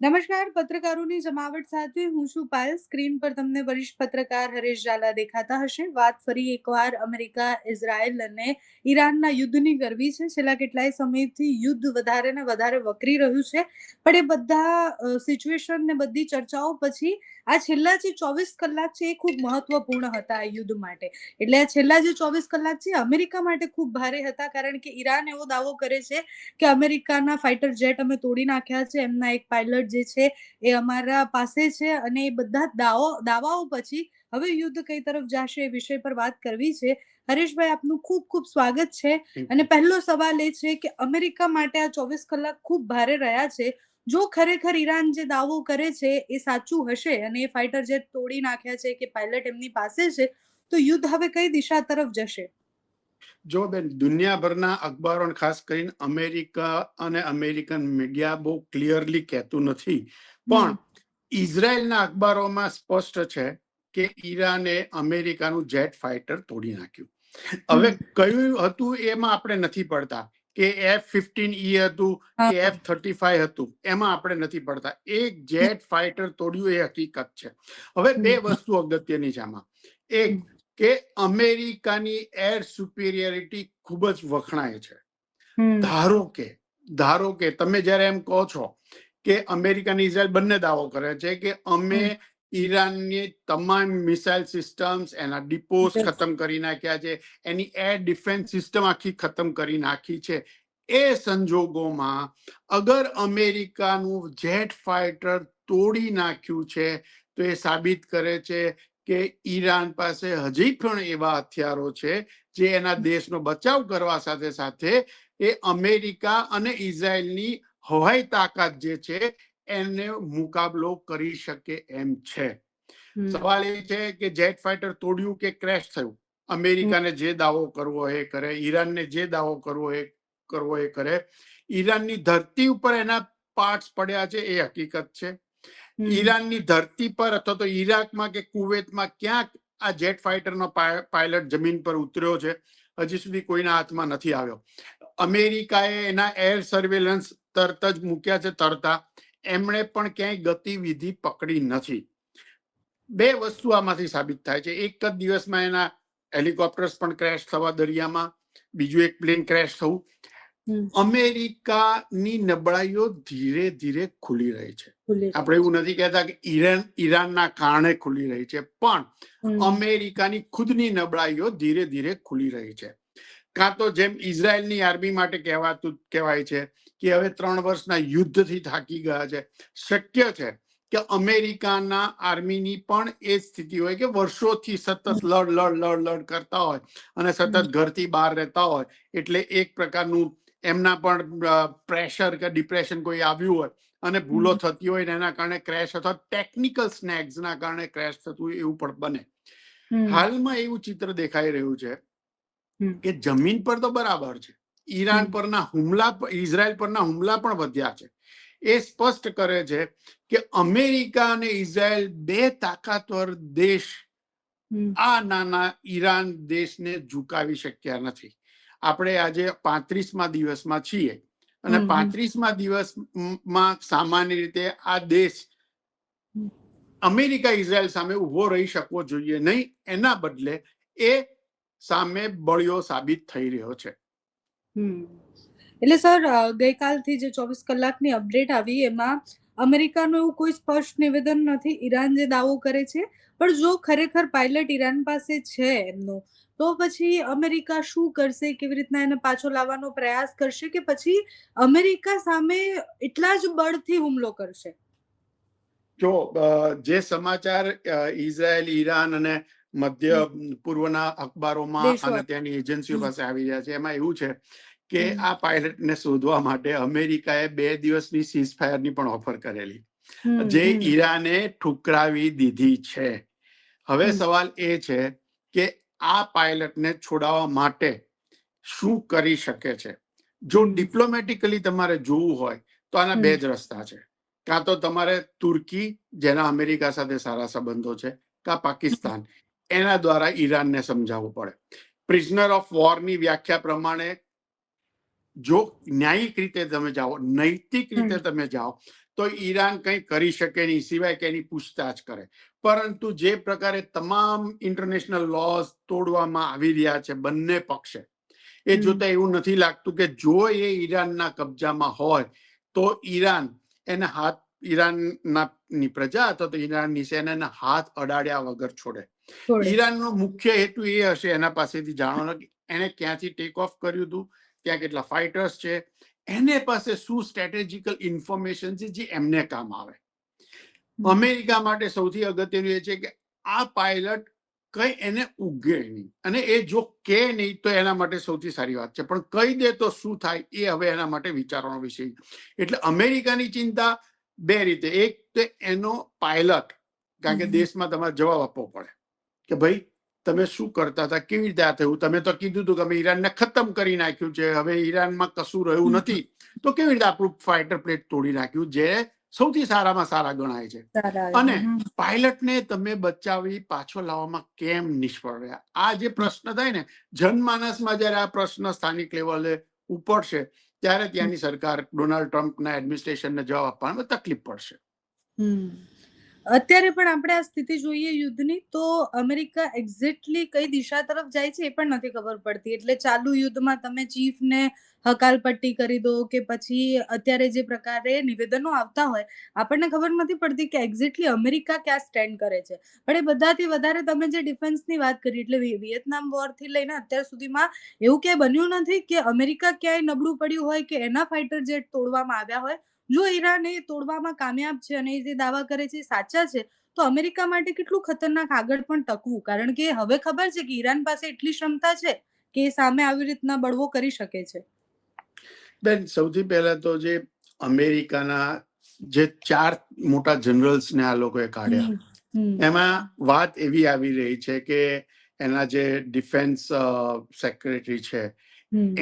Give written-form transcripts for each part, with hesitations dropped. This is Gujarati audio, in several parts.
નમસ્કાર. પત્રકારોની જમાવટ સાથે હું છું પાયલ. સ્ક્રીન પર તમને વરિષ્ઠ પત્રકાર હરેશ ઝાલા દેખાતા હશે. વાત ફરી એકવાર અમેરિકા, ઇઝરાયલ અને ઈરાનના યુદ્ધની કરવી છે. છેલ્લા કેટલાય સમયથી યુદ્ધ વધારે ને વધારે વકરી રહ્યું છે, પણ એ બધા સિચ્યુએશન ને બધી ચર્ચાઓ પછી આ છેલ્લા જે 24 કલાક છે એ ખૂબ મહત્વપૂર્ણ હતા આ યુદ્ધ માટે. એટલે આ છેલ્લા જે 24 કલાક છે અમેરિકા માટે ખૂબ ભારે હતા, કારણ કે ઈરાન એવો દાવો કરે છે કે અમેરિકાના ફાઇટર જેટ અમે તોડી નાખ્યા છે, એમના એક પાયલટ જે છે એ અમારા પાસે છે, અને એ બધા દાવાઓ પછી હવે યુદ્ધ કઈ તરફ જશે એ વિષય પર વાત કરવી છે. હરેશભાઈ, આપનું ખૂબ ખૂબ સ્વાગત છે. અને પહેલો સવાલ એ છે કે અમેરિકા માટે આ 24 કલાક ખૂબ ભારે રહ્યા છે. જો ખરેખર ઈરાન જે દાવો કરે છે એ સાચું હશે અને એ ફાઇટર જેટ તોડી નાખ્યા છે કે પાયલટ એમની પાસે છે, તો યુદ્ધ હવે કઈ દિશા તરફ જશે? જો બેન, દુનિયાભરના અખબારો ખાસ કરીને અમેરિકા અને અમેરિકન મીડિયા બહુ ક્લિયરલી કહેતું નથી, પણ ઇઝરાયલના અખબારોમાં સ્પષ્ટ છે કે ઈરાને અમેરિકાનું જેટ ફાઇટર તોડી નાખ્યું. હવે કયું હતું એમાં આપણે નથી પડતા કે F-15E હતું કે F-35 હતું, એમાં આપણે નથી પડતા. એક જેટ ફાઇટર તોડ્યું એ હકીકત છે. હવે બે વસ્તુ અગત્યની છે આમાં. એક કે અમેરિકાની એર સુપિરિયરિટી ખૂબ જ વખણાય છે. ધારો કે તમે જ્યારે એમ કહો છો કે અમેરિકા અને ઇઝરાયલ બંને દાવો કરે છે કે અમે ઈરાનની તમામ મિસાઇલ સિસ્ટમ્સ, એના ડિપોઝ ખતમ કરી નાખ્યા છે, એની એર ડિફેન્સ સિસ્ટમ આખી ખતમ કરી નાખી છે. એ સંજોગોમાં અગર અમેરિકાનું જેટ ફાઇટર તોડી નાખ્યું છે તો એ સાબિત કરે છે કે ઈરાન પાસે હજી પણ એવા હથિયારો છે જે એના દેશનો બચાવ કરવા સાથે સાથે એ અમેરિકા અને ઇઝરાયલની હવાઈ તાકાત જે છે એને મુકાબલો કરી શકે એમ છે. સવાલ એ છે કે જેટ ફાઇટર તોડ્યું કે ક્રેશ થયું. અમેરિકાને જે દાવો કરવો એ કરે, ઈરાનને જે દાવો કરવો એ કરે. ઈરાનની ધરતી ઉપર એના પાર્ટ્સ પડ્યા છે એ હકીકત છે. ઈરાનની ધરતી પર અથવા તો ઈરાકમાં કે કુવેતમાં ક્યાંક આ જેટ ફાઇટરનો પાયલટ જમીન પર ઉતર્યો છે, હજી સુધી કોઈના હાથમાં નથી આવ્યો. અમેરિકાએ એના એર સર્વેલન્સ તરત જ મૂક્યા છે તરતા, એમણે પણ ક્યાંય ગતિવિધિ પકડી નથી. બે વસ્તુ આમાંથી સાબિત થાય છે. એક જ દિવસમાં એના હેલિકોપ્ટર્સ પણ ક્રેશ થવા દરિયામાં, બીજું એક પ્લેન ક્રેશ થવું. અમેરિકાની નબળાઈઓ ધીરે ધીરે ખુલી રહી છે. આપણે એવું નથી કહેતા કે ઈરાનના કારણે ખુલી રહી છે, પણ અમેરિકાની ખુદની નબળાઈઓ ધીરે ધીરે ખુલી રહી છે. કાં તો જેમ ઇઝરાયલની આર્મી માટે કહેવાય છે કે હવે 3 વર્ષના યુદ્ધથી થાકી ગયા છે. શક્ય છે કે અમેરિકાના આર્મીની પણ એ સ્થિતિ હોય કે વર્ષોથી સતત લડ કરતા હોય અને સતત ઘરથી બહાર રહેતા હોય, એટલે એક પ્રકારનું એમના પણ પ્રેશર કે ડિપ્રેશન કોઈ આવ્યું હોય અને ભૂલો થતી હોય એના કારણે ક્રેશ અથવા ટેકનિકલ સ્નેક્સના કારણે ક્રેશ થતું એવું પણ બને. હાલમાં એવું ચિત્ર દેખાઈ રહ્યું છે કે જમીન પર તો બરાબર છે, ઇઝરાયલ પરના હુમલા પણ વધ્યા છે. એ સ્પષ્ટ કરે છે કે અમેરિકા અને ઇઝરાયલ બે તાકાતવર દેશ આ નાના ઈરાન દેશને ઝુકાવી શક્યા નથી. આપણે આજે 35મા દિવસમાં છીએ અને 35મા દિવસમાં સામાન્ય રીતે આ દેશ અમેરિકા ઇઝરાયલ સામે ઉભો રહી શકવો જોઈએ નહીં, એના બદલે એ સામે બળિયો સાબિત થઈ રહ્યો છે. એટલે સર, ગઈકાલથી જે 24 કલાકની અપડેટ આવી એમાં અમેરિકાનું એવું કોઈ સ્પષ્ટ નિવેદન નથી. ઈરાન જે દાવો કરે છે, પણ જો ખરેખર પાયલટ ઈરાન પાસે છે એમનો, તો પછી અમેરિકા શું કરશે? કેવી રીતના એને પાછો લાવવાનો પ્રયાસ કરશે, કે પછી અમેરિકા સામે એટલા જ બળથી હુમલો કરશે? જો જે સમાચાર ઇઝરાયલ, ઈરાન અને મધ્ય પૂર્વના અખબારોમાં અને ત્યાંની એજન્સીઓ પાસે આવી રહ્યા છે, એમાં એવું છે કે આ પાયલટને શોધવા માટે અમેરિકાએ 2 દિવસની સીઝફાયરની પણ ઓફર કરેલી, જે ઈરાને ઠુકરાવી દીધી છે. હવે સવાલ એ છે કે આ પાયલટને છોડાવવા માટે શું કરી શકે છે. જો ડિપ્લોમેટિકલી તમારે જોવું હોય તો આના 2 જ રસ્તા છે. કાં તો તમારે તુર્કી, જેના અમેરિકા સાથે સારા સંબંધો છે, કાં પાકિસ્તાન, એના દ્વારા ઈરાનને સમજાવવું પડે. પ્રિઝનર ઓફ વોરની વ્યાખ્યા પ્રમાણે જો ન્યાયિક રીતે તમે જાઓ, નૈતિક રીતે તમે જાઓ, તો ઈરાન કંઈ કરી શકે નહીં સિવાય કે એની પૂછતાછ કરે. પરંતુ જે પ્રકારે તમામ ઇન્ટરનેશનલ લોઝ તોડવામાં આવી રહ્યા છે બંને પક્ષે, એ જોતા એવું નથી લાગતું કે જો એ ઈરાનના કબજામાં હોય તો ઈરાનની પ્રજા અથવા તો ઈરાનની સેનાના હાથ અડાડ્યા વગર છોડે. ઈરાનનો મુખ્ય હેતુ એ હશે એના પાસેથી જાણવાનો કે એને ક્યાંથી ટેક ઓફ કર્યું હતું, ત્યાં કેટલા ફાઇટર્સ છે, એને પાસે શું સ્ટ્રેટેજિકલ ઇન્ફોર્મેશન છે જે એમને કામ આવે. અમેરિકા માટે સૌથી અગત્યનું એ છે કે આ પાયલટ કઈ એને ઉગે નહીં, અને એ જો કે નહીં તો એના માટે સૌથી સારી વાત છે, પણ કહી દે તો શું થાય એ હવે એના માટે વિચારવાનો વિષય. એટલે અમેરિકાની ચિંતા બે રીતે, એક તો એનો પાયલટ, કારણ કે દેશમાં તમારે જવાબ આપવો પડે કે ભાઈ તમે શું કરતા હતા, કેવી રીતે આ થયું, તમે તો કીધું હતું કે અમે ઈરાનને ખતમ કરી નાખ્યું છે, હવે ઈરાનમાં કશું રહ્યું નથી, તો કેવી રીતે આપણું ફાઇટર પ્લેટ તોડી નાખ્યું, જે સૌથી સારામાં સારા ગણાય છે. અને પાયલટને તમે બચાવી પાછો લાવવામાં કેમ નિષ્ફળ રહ્યા, આ જે પ્રશ્ન થાય ને જનમાનસમાં, જયારે આ પ્રશ્ન સ્થાનિક લેવલે ઉપડશે ત્યારે ત્યાંની સરકાર, ડોનાલ્ડ ટ્રમ્પના એડમિનિસ્ટ્રેશનને જવાબ આપવામાં તકલીફ પડશે. અત્યારે પણ આપણે આ સ્થિતિ જોઈએ યુદ્ધની, તો અમેરિકા એક્ઝેક્ટલી કઈ દિશા તરફ જાય છે એ પણ નથી ખબર પડતી. એટલે ચાલુ યુદ્ધમાં તમે ચીફને હકાલપટ્ટી કરી દો કે પછી અત્યારે જે પ્રકારે નિવેદનો આવતા હોય, આપણને ખબર નથી પડતી કે એક્ઝેક્ટલી અમેરિકા ક્યાં સ્ટેન્ડ કરે છે. પણ એ બધાથી વધારે તમે જે ડિફેન્સની વાત કરી, એટલે વિયેતનામ વોરથી લઈને અત્યાર સુધીમાં એવું ક્યાંય બન્યું નથી કે અમેરિકા ક્યાંય નબળું પડ્યું હોય કે એના ફાઇટર જેટ તોડવામાં આવ્યા હોય. જો ઈરાન એ તોડવામાં કામયાબ છે અને જે દાવા કરે છે સાચા છે, તો અમેરિકા માટે કેટલું ખતરનાક આગળ પણ ટકવું, કારણ કે હવે ખબર છે કે ઈરાન પાસે એટલી ક્ષમતા છે કે એ સામે આવી રીતના બળવો કરી શકે છે. બેન, સૌથી પહેલા તો જે અમેરિકાના જે 4 મોટા જનરલ્સને આ લોકોએ કાઢ્યા, એમાં વાત એવી આવી રહી છે કે એના જે ડિફેન્સ સેક્રેટરી છે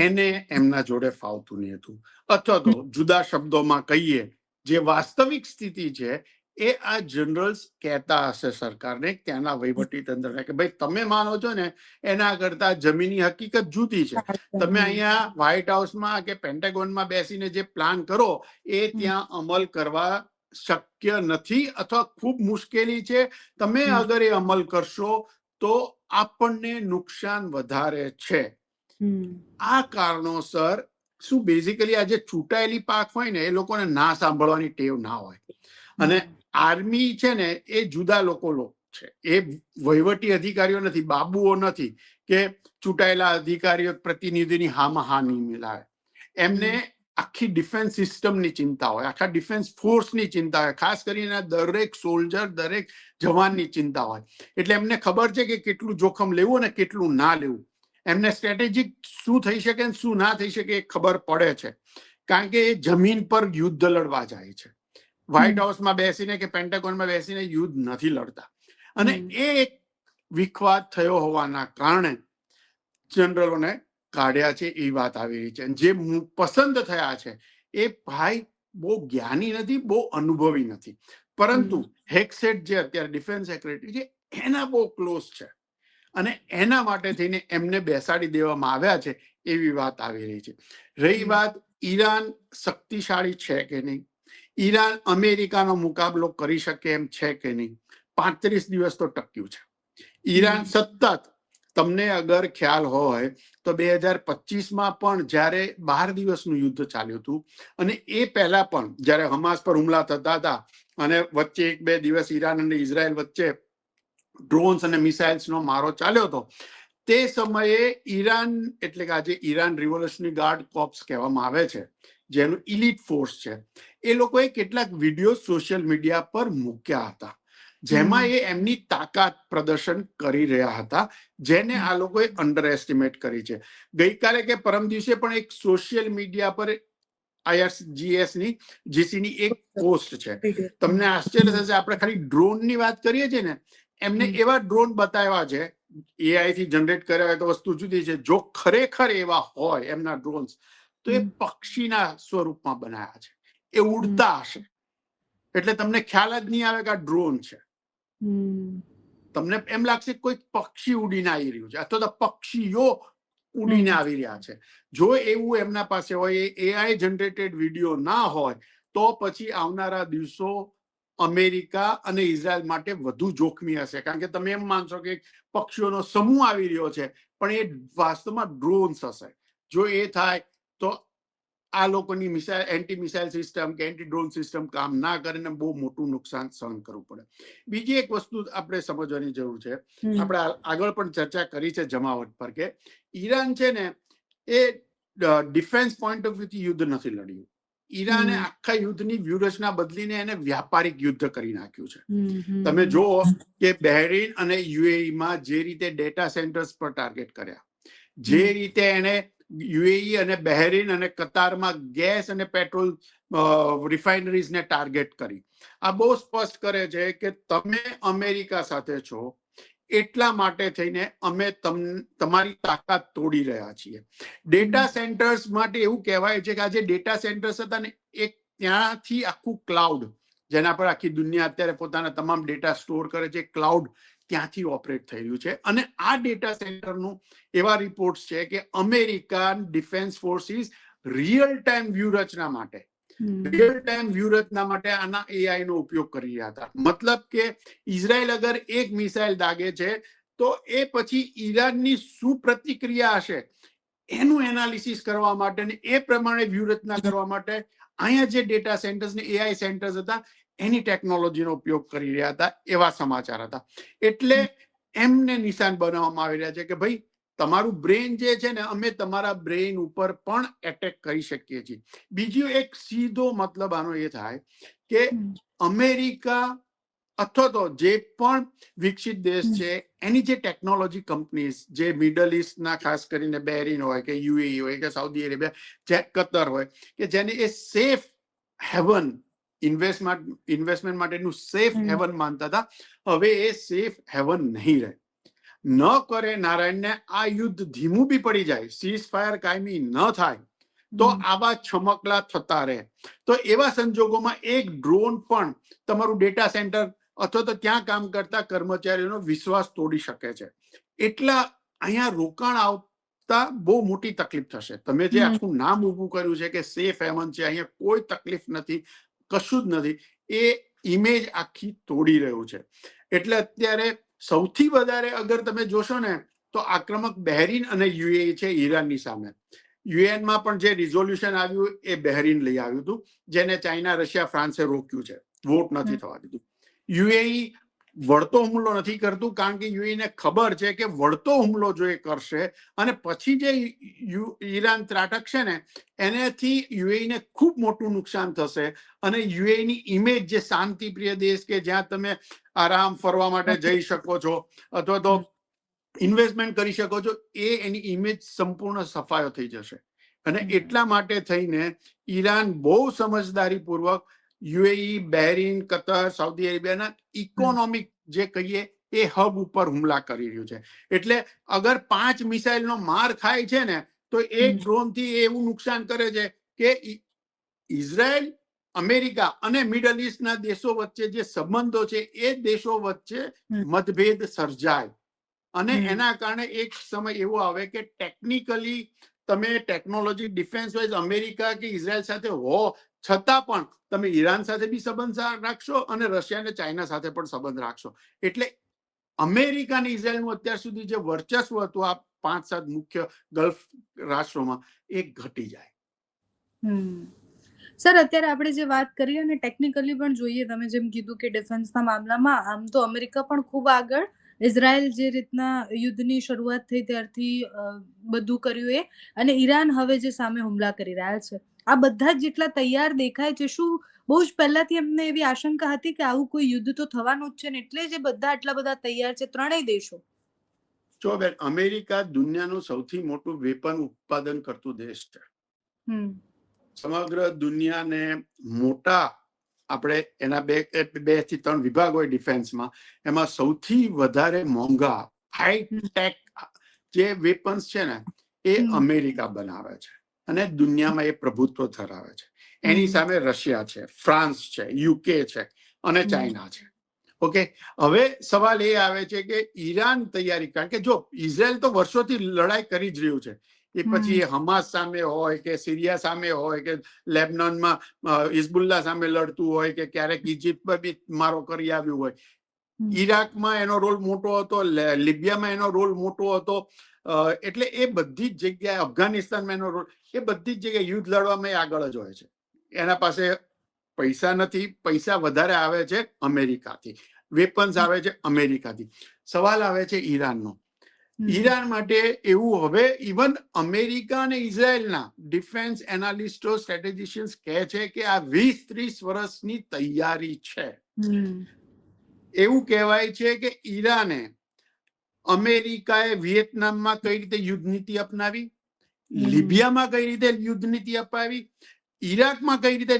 એને એમના જોડે ફાવતું નહીં હતું, અથવા તો જુદા શબ્દોમાં કહીએ જે વાસ્તવિક સ્થિતિ છે એ આ જનરલ્સ કહેતા હશે સરકારને, ત્યાંના વહીવટી તંત્રને, કે ભાઈ તમે માનો છો ને એના કરતા જમીની હકીકત જુદી છે. તમે અહીંયા વ્હાઇટ હાઉસમાં કે પેન્ટાગોનમાં બેસીને જે પ્લાન કરો એ ત્યાં અમલ કરવા શક્ય નથી અથવા ખૂબ મુશ્કેલી છે. તમે અગર એ અમલ કરશો તો આપણને નુકસાન વધારે છે. આ કારણોસર શું બેઝિકલી આ જે ચૂંટાયેલી પાક હોય ને એ લોકોને ના સાંભળવાની ટેવ ના હોય, અને આર્મી છે ને એ જુદા લોકો છે, એ વહીવટી અધિકારીઓ નથી, બાબુઓ નથી કે ચૂંટાયેલા અધિકારીઓ પ્રતિનિધિની હામાં હા નહીં મિલાવે. એમને આખી ડિફેન્સ સિસ્ટમની ચિંતા હોય, આખા ડિફેન્સ ફોર્સની ચિંતા હોય, ખાસ કરીને દરેક સોલ્જર, દરેક જવાનની ચિંતા હોય. એટલે એમને ખબર છે કે કેટલું જોખમ લેવું અને કેટલું ના લેવું. એમને સ્ટ્રેટેજિક શું થઈ શકે અને શું ના થઈ શકે એ ખબર પડે છે, કારણ કે એ જમીન પર યુદ્ધ લડવા જાય છે. વ્હાઇટ હાઉસમાં બેસીને કે પેન્ટાગોનમાં બેસીને યુદ્ધ નથી લડતા. અને એ એક વિખવાદ થયો હોવાના કારણે જનરલોને કાઢ્યા છે એ વાત આવી રહી છે. જે પસંદ થયા છે એ ભાઈ બહુ જ્ઞાની નથી, બહુ અનુભવી નથી, પરંતુ હેક્સેટ જે અત્યારે ડિફેન્સ સેક્રેટરી છે એના બહુ ક્લોઝ છે, અને એના માટે થઈને એમને બેસાડી દેવામાં આવ્યા છે એવી વાત આવી રહી છે. રહી વાત ઈરાન શક્તિશાળી છે કે નહીં, ઈરાન અમેરિકાનો મુકાબલો કરી શકે એમ છે કે નહીં, 35 દિવસ તો ટક્યું છે. ઈરાન સતત, તમને અગર ખ્યાલ હોય તો 2025માં પણ જ્યારે 12 દિવસનું યુદ્ધ ચાલ્યું હતું, અને એ પહેલા પણ જ્યારે હમાસ પર હુમલા થતા હતા અને વચ્ચે 1-2 દિવસ ઈરાન અને ઇઝરાયલ વચ્ચે ડ્રોન્સ અને મિસાઇલ્સનો મારો ચાલ્યો હતો, તે સમયે ઈરાન, એટલે કે આજે ઈરાન રિવોલ્યુશનરી ગાર્ડ કોર્પ્સ કહેવામાં આવે છે, જેનું ઇલીટ ફોર્સ છે, એ લોકોએ કેટલાક વિડીયો સોશિયલ મીડિયા પર મૂક્યા હતા જેમાં એ એમની તાકાત પ્રદર્શન કરી રહ્યા હતા, જેને આ લોકોએ અંડર એસ્ટિમેટ કરી છે. ગઈકાલે કે પરમ દિવસે પણ એક સોશિયલ મીડિયા પર IRGSની જીસીની એક પોસ્ટ છે. તમને આશ્ચર્ય થશે, આપણે ખાલી ડ્રોનની વાત કરીએ છીએ ને, એમને એવા ડ્રોન બતાવ્યા છે, AI થી જનરેટ કર્યા હોય તો વસ્તુ જુદી છે, જો ખરેખર એવા હોય એમના ડ્રોન્સ તો એ પક્ષીના સ્વરૂપમાં બનાવ્યા છે, એ ઉડતા હશે, એટલે તમને ખ્યાલ જ નહીં આવે કે આ ડ્રોન છે. તમને એમ લાગશે કોઈ પક્ષી ઉડીને આવી રહ્યું છે, અથવા તો પક્ષીઓ ઉડીને આવી રહ્યા છે. જો એવું એમના પાસે હોય, એ AI જનરેટેડ વિડીયો ના હોય, તો પછી આવનારા દિવસો અમેરિકા અને ઇઝરાયલ માટે વધુ જોખમી હશે. કારણ કે તમે એમ માનશો કે પક્ષીઓનો સમૂહ આવી રહ્યો છે, પણ એ વાસ્તવમાં ડ્રોન્સ હશે. જો એ થાય તો આ લોકોની મિસાઇલ, એન્ટી મિસાઇલ સિસ્ટમ કે એન્ટી ડ્રોન સિસ્ટમ કામ ના કરે ને બહુ મોટું નુકસાન સહન કરવું પડે. બીજી એક વસ્તુ આપણે સમજવાની જરૂર છે, આપણે આગળ પણ ચર્ચા કરી છે જમાવટ પર, કે ઈરાન છે ને એ ડિફેન્સ પોઈન્ટ ઓફ વ્યૂથી યુદ્ધ નથી લડ્યું. ઈરાને આખા યુદ્ધની વ્યૂહરચના બદલીને એને વ્યાપારિક યુદ્ધ કરી નાખ્યું છે. તમે જુઓ કે બહેરીન અને યુએઈમાં જે રીતે ડેટા સેન્ટર્સ પર ટાર્ગેટ કર્યા, જે રીતે એને યુએઈ અને બહેરીન અને કતારમાં ગેસ અને પેટ્રોલ રિફાઇનરીઝને ટાર્ગેટ કરી, આ બહુ સ્પષ્ટ કરે છે કે તમે અમેરિકા સાથે છો એટલા માટે થઈને અમે તમારી તાકાત તોડી રહ્યા છીએ. ડેટા સેન્ટર્સ માટે એવું કહેવાય છે કે આ જે ડેટા સેન્ટર્સ હતા ને, એક ત્યાંથી આખું ક્લાઉડ, જેના પર આખી દુનિયા અત્યારે પોતાના તમામ ડેટા સ્ટોર કરે છે, ક્લાઉડ ત્યાંથી ઓપરેટ થઈ રહ્યું છે. અને આ ડેટા સેન્ટરનું એવા રિપોર્ટ્સ છે કે American defence forces real time વ્યૂહરચના માટે આના એઆઈ નો ઉપયોગ કરી રહ્યા હતા. મતલબ કે ઇઝરાયલ અગર એક મિસાઇલ દાગે છે તો એ પછી ઈરાનની શું પ્રતિક્રિયા હશે એનું એનાલિસિસ કરવા માટે ને એ પ્રમાણે વ્યૂહરચના કરવા માટે અહીંયા જે ડેટા સેન્ટર્સ ને એઆઈ સેન્ટર્સ હતા એની ટેકનોલોજીનો ઉપયોગ કરી રહ્યા હતા, એવા સમાચાર હતા. એટલે એમને નિશાન બનાવવામાં આવી રહ્યા છે કે ભાઈ તમારું બ્રેન જે છે ને, અમે તમારા બ્રેન ઉપર પણ એટેક કરી શકીએ છીએ. બીજો એક સીધો મતલબ આનો એ થાય કે અમેરિકા અથવા તો જે પણ વિકસિત દેશ છે એની જે ટેકનોલોજી કંપનીઝ, જે મિડલ ઇસ્ટના ખાસ કરીને બહેરીન હોય કે યુએઈ હોય કે સાઉદી અરેબિયા, જે કતર હોય, કે જેને એ સેફ હેવન, ઇન્વેસ્ટમેન્ટ માટેનું સેફ હેવન માનતા હતા, હવે એ સેફ હેવન નહીં રહે. ન કરે નારાયણને આ યુદ્ધ ધીમું બી પડી જાય, સીઝ ફાયર કાયમી ન થાય તો આવા છમકલા થતા રહે. તો એવા સંજોગોમાં એક ડ્રોન પણ તમારું ડેટા સેન્ટર અથવા તો ત્યાં કામ કરતા કર્મચારીઓનો વિશ્વાસ તોડી શકે છે. એટલા અહીંયા રોકાણ આવતા બહુ મોટી તકલીફ થશે. તમે જે આખું નામ ઊભું કર્યું છે કે સેફ હેવન છે, અહીંયા કોઈ તકલીફ નથી, કશું જ નથી, એ ઇમેજ આખી તોડી રહ્યું છે. એટલે અત્યારે સૌથી વધારે અગર તમે જોશો ને તો આક્રમક બહેરીન અને યુએઈ છે ઈરાનની સામે. યુએનમાં પણ જે રિઝોલ્યુશન આવ્યું એ બહેરીન લઈ આવ્યું હતું, જેને ચાઇના, રશિયા, ફ્રાન્સે રોક્યું છે, વોટ નથી થવા દીધું. યુએઈ વળતો હુમલો નથી કરતું કારણ કે યુએઈને ખબર છે કે વળતો હુમલો જો એ કરશે અને પછી જે ઈરાન ત્રાટકશે ને એનાથી યુએઈને ખૂબ મોટું નુકસાન થશે. અને યુએઈની ઇમેજ, જે શાંતિપ્રિય દેશ કે જ્યાં તમે આરામ ફરવા માટે જઈ શકો છો અથવા તો ઇન્વેસ્ટમેન્ટ કરી શકો છો, એની ઇમેજ સંપૂર્ણ સફાયો થઈ જશે. અને એટલા માટે થઈને ઈરાન બહુ સમજદારીપૂર્વક યુએઈ, બહેરીન, કતર, સાઉદી અરેબિયાના ઇકોનોમિક જે કહીએ એ હબ ઉપર હુમલા કરી રહ્યું છે. એટલે અગર 5 મિસાઇલનો માર ખાય છે ને તો એક ડ્રોનથી એવું નુકસાન કરે છે કે ઇઝરાયલ, અમેરિકા અને મિડલ ઇસ્ટના દેશો વચ્ચે જે સંબંધો છે એ દેશો વચ્ચે મતભેદ સર્જાય. અને એના કારણે એક સમય એવો આવે કે ટેકનિકલી તમે ટેકનોલોજી ડિફેન્સ વાઇઝ અમેરિકા કે ઇઝરાયલ સાથે હો છતાં પણ તમે ઈરાન સાથે બી સંબંધ રાખશો અને રશિયા અને ચાઇના સાથે પણ સંબંધ રાખશો. એટલે અમેરિકા અને ઇઝરાયલનું અત્યાર સુધી જે વર્ચસ્વ હતું આ 5-7 મુખ્ય ગલ્ફ રાષ્ટ્રોમાં, એ ઘટી જાય. સર, અત્યારે આપણે જે વાત કરીએ અને ટેકનિકલી પણ જોઈએ, તમે જેમ કીધું કે ડિફેન્સના મામલામાં આમ તો અમેરિકા પણ ખૂબ આગળ, ઇઝરાયલ જે રીતના યુદ્ધની શરૂઆત થઈ ત્યારથી બધું કર્યું એ, અને ઈરાન હવે જે સામે હુમલા કરી રહ્યા છે, આ બધા જ જેટલા તૈયાર દેખાય છે, શું બહુ જ પહેલાથી એમને એવી આશંકા હતી કે આવું કોઈ યુદ્ધ તો થવાનું જ છે ને, એટલે જ બધા આટલા બધા તૈયાર છે ત્રણેય દેશો? જો બેન, અમેરિકા દુનિયાનું સૌથી મોટું વેપન ઉત્પાદન કરતું દેશ છે. સમગ્ર દુનિયાને મોટા, આપણે એના 2 થી 3 વિભાગ હોય ડિફેન્સમાં, એમાં સૌથી વધારે મોંઘા હાઈટેક જે વેપન્સ છે ને એ અમેરિકા બનાવે છે અને દુનિયામાં એ પ્રભુત્વ ધરાવે છે. એની સામે રશિયા છે, ફ્રાન્સ છે, યુકે છે અને ચાઇના છે. ઓકે, હવે સવાલ એ આવે છે કે ઈરાન તૈયારી, કારણ કે જો ઇઝરાયલ તો વર્ષોથી લડાઈ કરી જ રહ્યું છે, એ પછી હમાસ સામે હોય કે સિરિયા સામે હોય કે લેબનોનમાં હિઝબુલ્લા સામે લડતું હોય કે ક્યારેક ઇજિપ્ત પર બી મારો કરી આવ્યું હોય, ઈરાકમાં એનો રોલ મોટો હતો, લિબિયામાં એનો રોલ મોટો હતો. એટલે એ બધી જ જગ્યાએ, અફઘાનિસ્તાનમાં એનો રોલ, એ બધી જ જગ્યાએ યુદ્ધ લડવામાં એ આગળ જ હોય છે. એના પાસે પૈસા નથી, પૈસા વધારે આવે છે અમેરિકાથી, વેપન્સ આવે છે અમેરિકાથી. સવાલ આવે છે ઈરાનનો. ઈરાન માટે એવું હવે ઇવન અમેરિકા અને ઇઝરાયલના ડિફેન્સ એનાલિસ્ટો, સ્ટ્રેટેજિશિયન્સ કહે છે કે આ 20-30 વર્ષની તૈયારી છે. એવું કહેવાય છે કે ઈરાને, અમેરિકાએ વિયેતનામમાં કઈ રીતે યુદ્ધ નીતિ અપનાવી, લિબિયામાં કઈ રીતે યુદ્ધ નીતિ અપનાવી, ઈરાકમાં કઈ રીતે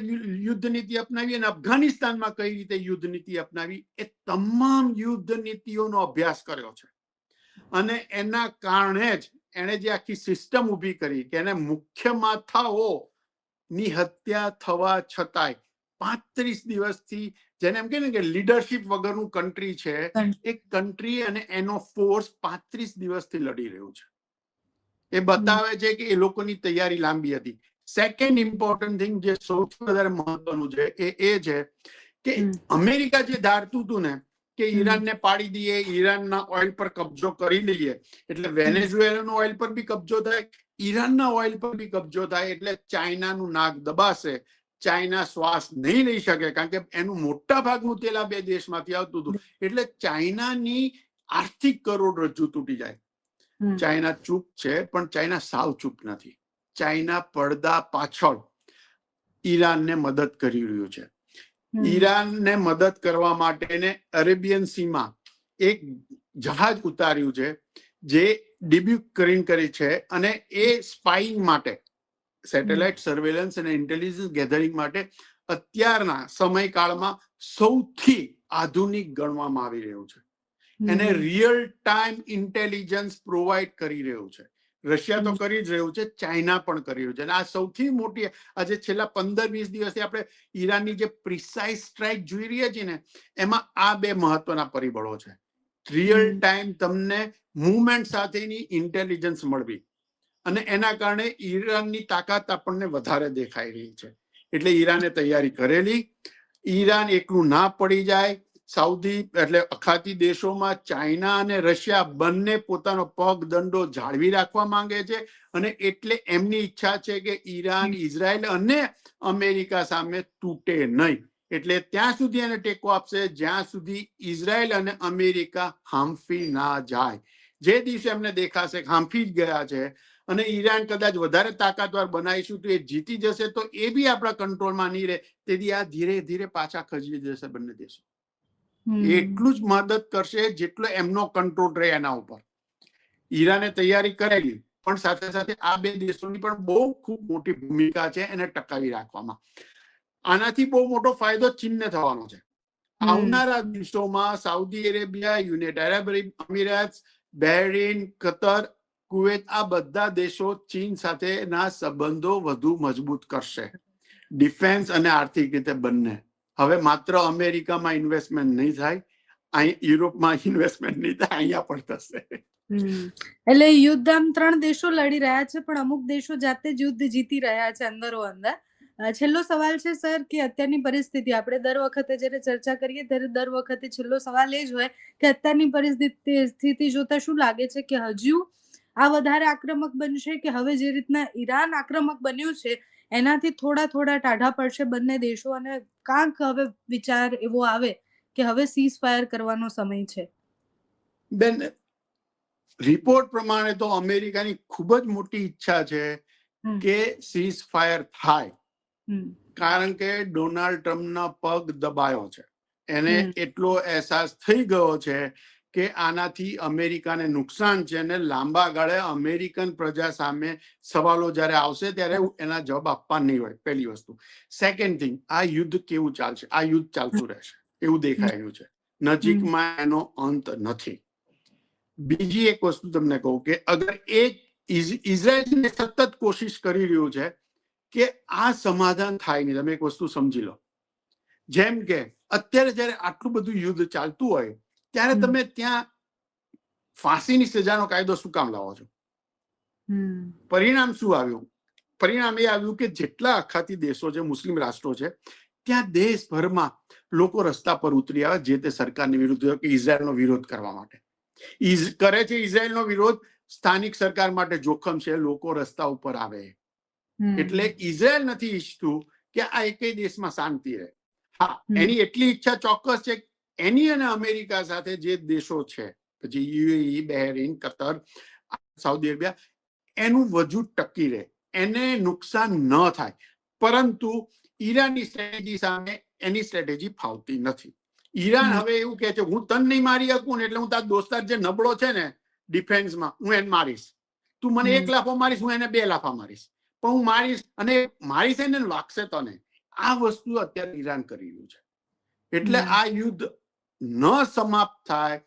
યુદ્ધ નીતિ અપનાવી અને અફઘાનિસ્તાનમાં કઈ રીતે યુદ્ધ નીતિ અપનાવી, એ તમામ યુદ્ધ નીતિઓનો અભ્યાસ કર્યો છે. અને એના કારણે જ એને જે આખી સિસ્ટમ ઊભી કરી કે એને મુખ્ય માથાઓ ની હત્યા થવા છતાંય 35 દિવસથી, જેને એમ કે ને કે લીડરશિપ વગરનું કન્ટ્રી છે, એક કન્ટ્રી અને એનો ફોર્સ 35 દિવસથી લડી રહ્યું છે. એ બતાવે છે કે એ લોકોની તૈયારી લાંબી હતી. સેકન્ડ ઇમ્પોર્ટન્ટ થિંગ જે સૌથી વધારે મહત્વનું છે એ છે કે અમેરિકા જે ધારતું હતું ને કે ઈરાનને પાડી દઈએ, ઈરાનના ઓઇલ પર કબજો કરી લઈએ એટલે વેનેઝુએલાનો ઓઇલ પર બી કબજો થાય, ઈરાનના ઓઇલ પર બી કબજો થાય, એટલે ચાઇનાનું નાક દબાશે. ચાઇના શ્વાસ નહીં લઈ શકે કારણ કે એનું મોટા ભાગનું તેલ આ બે દેશમાંથી આવતું હતું. એટલે ચાઇનાની આર્થિક કરોડરજ્જુ તૂટી જાય. ચાઇના ચૂપ છે, પણ ચાઇના સાવ ચૂપ નથી. ચાઇના પડદા પાછળ ઈરાનને મદદ કરી રહ્યું છે. ઈરાનને મદદ કરવા માટે અરેબિયન સીમાં એક જહાજ ઉતાર્યું છે જે ડિબ્યુક કરી છે, અને એ સ્પાઇંગ માટે, સેટેલાઇટ સર્વેલન્સ અને ઇન્ટેલિજન્સ ગેધરિંગ માટે અત્યારના સમયકાળમાં સૌથી આધુનિક ગણવામાં આવી રહ્યું છે. એને રિયલ ટાઈમ ઇન્ટેલિજન્સ પ્રોવાઈડ કરી રહ્યું છે. રશિયા તો કરી જ રહ્યું છે, ચાઇના પણ કરી રહ્યું છે. અને આ સૌથી મોટી, આજે છેલ્લા 15-20 દિવસથી આપણે ઈરાનની જે પ્રિસાઇઝ સ્ટ્રાઇક જોઈ રહ્યા છીએ ને, એમાં આ બે મહત્વના પરિબળો છે. રિયલ ટાઈમ તમને મુવમેન્ટ સાથેની ઇન્ટેલિજન્સ મળવી, અને એના કારણે ઈરાનની તાકાત આપણને વધારે દેખાઈ રહી છે. એટલે ઈરાને તૈયારી કરેલી. ઈરાન એકલું ના પડી જાય. સાઉદી એટલે અખાતી દેશોમાં ચાઇના અને રશિયા બંને પોતાનો પગ દંડો જાળવી રાખવા માંગે છે, અને એટલે એમની ઈચ્છા છે કે ઈરાન, ઇઝરાયલ અને અમેરિકા સામે તૂટે નહીં. એટલે ત્યાં સુધી એને ટેકો આપશે જ્યાં સુધી ઇઝરાયલ અને અમેરિકા હાંફી ના જાય. જે દિવસે એમને દેખાશે કે હાંફી જ ગયા છે અને ઈરાન કદાચ વધારે તાકાતવાર બનાવીશું તો એ જીતી જશે, તો એ બી આપણા કંટ્રોલમાં નહીં રહે, તેથી આ ધીરે ધીરે પાછા ખસી જશે બંને દેશો. એટલું જ મદદ કરશે જેટલો એમનો કંટ્રોલ રહે એના ઉપર. ઈરાને તૈયારી કરેલી, પણ સાથે સાથે આ બે દેશોની પણ બહુ ખૂબ મોટી ભૂમિકા છે એને ટકાવી રાખવામાં. આનાથી બહુ મોટો ફાયદો ચીનને થવાનો છે. આવનારા દિવસોમાં સાઉદી અરેબિયા, યુનાઇટેડ અરબ અમીરાત, બહેરીન, કતર, કુવેત, આ બધા દેશો ચીન સાથેના સંબંધો વધુ મજબૂત કરશે, ડિફેન્સ અને આર્થિક રીતે બંને. હવે માત્ર અમેરિકામાં ઇન્વેસ્ટમેન્ટ નહીં થાય, અહીં યુરોપમાં ઇન્વેસ્ટમેન્ટ નહીં થાય, અહીંયા પણ થશે. એટલે યુદ્ધ આમ 3 દેશો લડી રહ્યા છે, પણ અમુક દેશો જાતે જ યુદ્ધ જીતી રહ્યા છે અંદરો અંદર. છેલ્લો સવાલ છે સર કે અત્યારની પરિસ્થિતિ, આપણે દર વખતે જ્યારે ચર્ચા કરીએ ત્યારે દર વખતે છેલ્લો સવાલ એ જ હોય કે અત્યારની પરિસ્થિતિ જોતા શું લાગે છે કે હજુ આ વધારે આક્રમક બનશે, કે હવે જે રીતના ઈરાન આક્રમક બન્યું છે એનાથી થોડા ટાઢા પડશે બંને દેશો, અને કાંક હવે વિચાર એવો આવે કે હવે સીઝ ફાયર કરવાનો સમય છે? બેન, રિપોર્ટ પ્રમાણે તો અમેરિકાની ખૂબ જ મોટી ઈચ્છા છે કે સીઝ ફાયર થાય, કારણ કે ડોનાલ્ડ ટ્રમ્પના પગ દબાયો છે. એને એટલો અહેસાસ થઈ ગયો છે કે આનાથી અમેરિકાને નુકસાન છે, અને લાંબા ગાળે અમેરિકન પ્રજા સામે સવાલો જ્યારે આવશે ત્યારે એના જવાબ આપવા નહીં હોય, પહેલી વસ્તુ. સેકન્ડ થિંગ, આ યુદ્ધ કેવું ચાલશે? આ યુદ્ધ ચાલતું રહેશે એવું દેખાઈ રહ્યું છે. નજીકમાં એનો અંત નથી. બીજી એક વસ્તુ તમને કહું કે અગર એક ઇઝરાયલ સતત કોશિશ કરી રહ્યું છે કે આ સમાધાન થાય નહીં. તમે એક વસ્તુ સમજી લો, જેમ કે અત્યારે જયારે આટલું બધું યુદ્ધ ચાલતું હોય ત્યારે તમે ત્યાં ફાંસીની સજાનો કાયદો શું કામ લાવો છો? પરિણામ શું આવ્યું? પરિણામ એ આવ્યું કે જેટલા અખાતી દેશો છે, મુસ્લિમ રાષ્ટ્રો છે, ત્યાં દેશભરમાં લોકો રસ્તા પર ઉતરી આવે જે તે સરકારની વિરુદ્ધ કે ઇઝરાયલનો વિરોધ કરવા માટે. કરે છે ઇઝરાયલનો વિરોધ, સ્થાનિક સરકાર માટે જોખમ છે, લોકો રસ્તા ઉપર આવે. એટલે ઇઝરાયલ નથી ઈચ્છતું કે આ એકેય દેશમાં શાંતિ રહે. હા, એની એટલી ઈચ્છા ચોક્કસ છે, એની અને અમેરિકા સાથે જે દેશો છે, પછી UAE, Bahrain, Qatar, Saudi Arabia, એનું વજૂદ ટકી રહે, એને નુકસાન ન થાય. પરંતુ ઈરાનની સ્ટ્રેટેજી સામે એની સ્ટ્રેટેજી ફાવતી નથી. ઈરાન હવે એવું કહે છે, હું તને નહીં મારી શકું ને એટલે હું તારા દોસ્તાર જે નબળો છે ને ડિફેન્સમાં, હું એને મારીશ. તું મને 1 લાફો મારીશ, હું એને 2 લાફા મારીશ, પણ હું મારીશ અને મારીશ એને વાગશે તને. આ વસ્તુ અત્યારે ઈરાન કરી રહ્યું છે. એટલે આ યુદ્ધ ન સમાપ્ત થાય,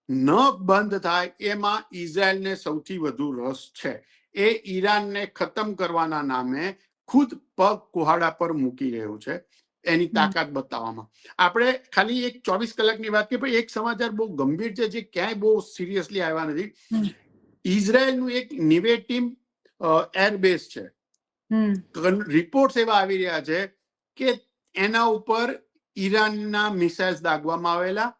ન બંધ થાય, એમાં ઇઝરાયલને સૌથી વધુ રસ છે. એ ઈરાનને ખતમ કરવાના નામે ખુદ પગ કુહાડા પર મૂકી રહ્યું છે, એની તાકાત બતાવવામાં. આપણે ખાલી એક 24 કલાકની વાત કરીએ, પણ એક સમાચાર બહુ ગંભીર છે જે ક્યાંય બહુ સિરિયસલી આવ્યા નથી. ઇઝરાયલનું એક નિવેટિમ એરબેઝ છે, રિપોર્ટ એવા આવી રહ્યા છે કે એના ઉપર ઈરાનના મિસાઇલ્સ દાગવામાં આવેલા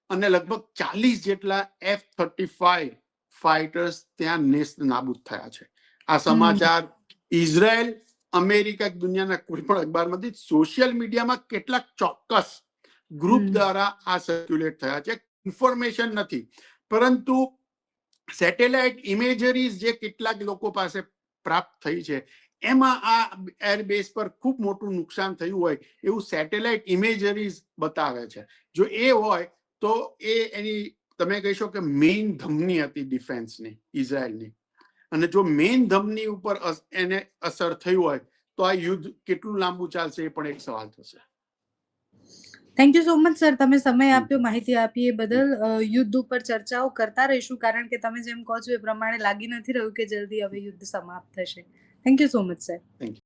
અને લગભગ 40 જેટલા F-35 ફાઇટર્સ ત્યાં નેસ્ત નાબૂદ થયા છે. આ સમાચાર ઇઝરાયલ, અમેરિકા, દુનિયાના કોઈ પણ અખબારમાંથી, સોશિયલ મીડિયામાં કેટલાક ચોક્કસ ગ્રુપ દ્વારા આ સર્ક્યુલેટ થયા છે. ઇન્ફોર્મેશન નથી, પરંતુ સેટેલાઇટ ઇમેજરીઝ જે કેટલાક લોકો પાસે પ્રાપ્ત થઈ છે, એમાં આ એરબેઝ પર ખૂબ મોટું નુકસાન થયું હોય એવું સેટેલાઇટ ઇમેજરીઝ બતાવે છે. જો એ હોય તો એ એની તમે કહીશો કે મેઇન ધમની હતી ડિફેન્સની, ઇઝરાયલની. અને જો મેઇન ધમની ઉપર એને અસર થઈ હોય તો આ યુદ્ધ કેટલું લાંબુ ચાલશે એ પણ એક સવાલ થશે. Thank you so much sir, તમે સમય આપ્યો, માહિતી આપી એ બદલ. યુદ્ધ ઉપર ચર્ચાઓ કરતા રહીશું, કારણ કે તમે જેમ કહો છો એ પ્રમાણે લાગી નથી રહ્યું કે જલ્દી હવે યુદ્ધ સમાપ્ત થશે. Thank you so much sir. Thank you.